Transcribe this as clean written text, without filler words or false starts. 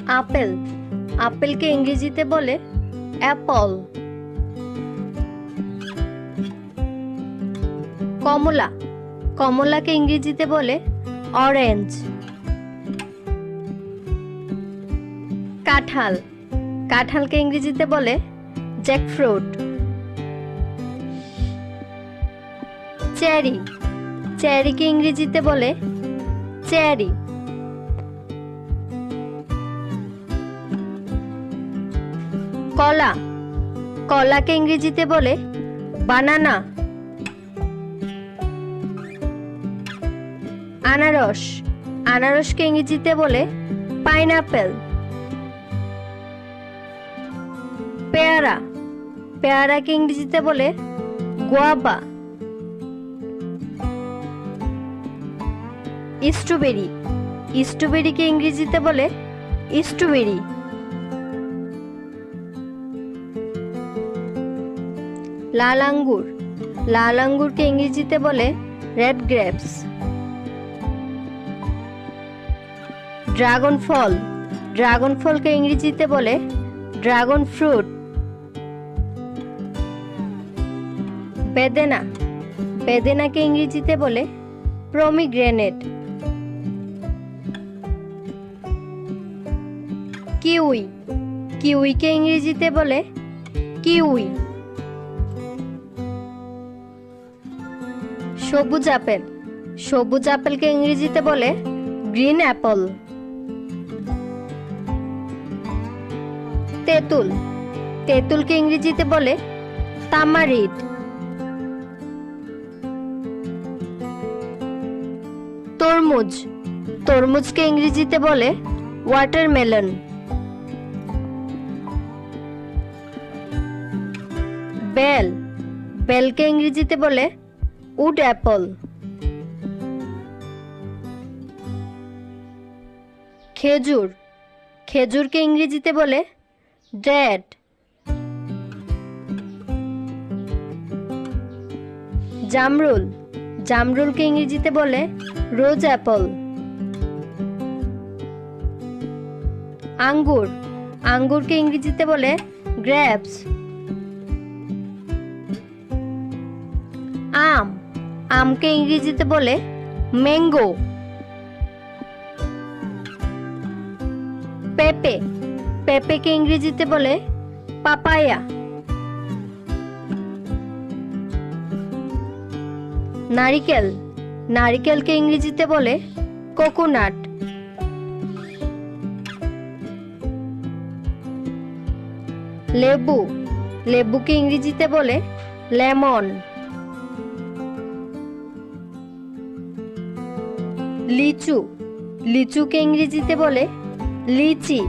Apple, আপেলকে ইংরেজিতে বলে Apple. কমলা, কমলাকে ইংরেজিতে বলে অরেঞ্জ। কাঁঠাল, কাঁঠালকে ইংরেজিতে বলে জ্যাকফ্রুট। চেরি, চেরিকে ইংরেজিতে বলে চেরি। কলা, কলাকে ইংরেজিতে বলে বানানা। আনারস, আনারসকে ইংরেজিতে বলে পাইনাপেল। পেয়ারা, পেয়ারাকে ইংরেজিতে বলে গুয়াভা। স্ট্রবেরি, স্ট্রবেরিকে ইংরেজিতে বলে স্ট্রবেরি। লাল আঙ্গুর, লাল আঙ্গুরকে ইংরেজিতে বলে রেড গ্রেপস। ড্রাগন ফল, ড্রাগন ফলকে ইংরেজিতে বলে ড্রাগন ফ্রুট। বেদেনা, বেদেনাকে ইংরেজিতে বলে পমিগ্রেনেট। কিউই, কিউইকে ইংরেজিতে বলে কিউই। সবুজ আপেল, সবুজ আপেলকে ইংরেজিতে বলে গ্রিন অ্যাপল। তেঁতুল, তেঁতুলকে ইংরেজিতে বলে তামারিড। তরমুজ, তরমুজকে ইংরেজিতে বলে ওয়াটারমেলন। বেল, বেলকে ইংরেজিতে বলে উড অ্যাপল। খেজুর, খেজুরকে ইংরেজিতে বলে ডেট। জামরুল, জামরুলকে ইংরেজিতে বলে রোজ অ্যাপল। আঙ্গুর, আঙ্গুরকে ইংরেজিতে বলে গ্রেপস। আম, আমকে ইংরেজিতে বলে ম্যাঙ্গো। পেঁপে, পেঁপেকে ইংরেজিতে বলে পাপায়া। নারিকেল, নারিকেলকে ইংরেজিতে বলে কোকোনাট। লেবু, লেবুকে ইংরেজিতে বলে লেমন। লিচু, লিচুকে ইংরেজিতে বলে লিচি।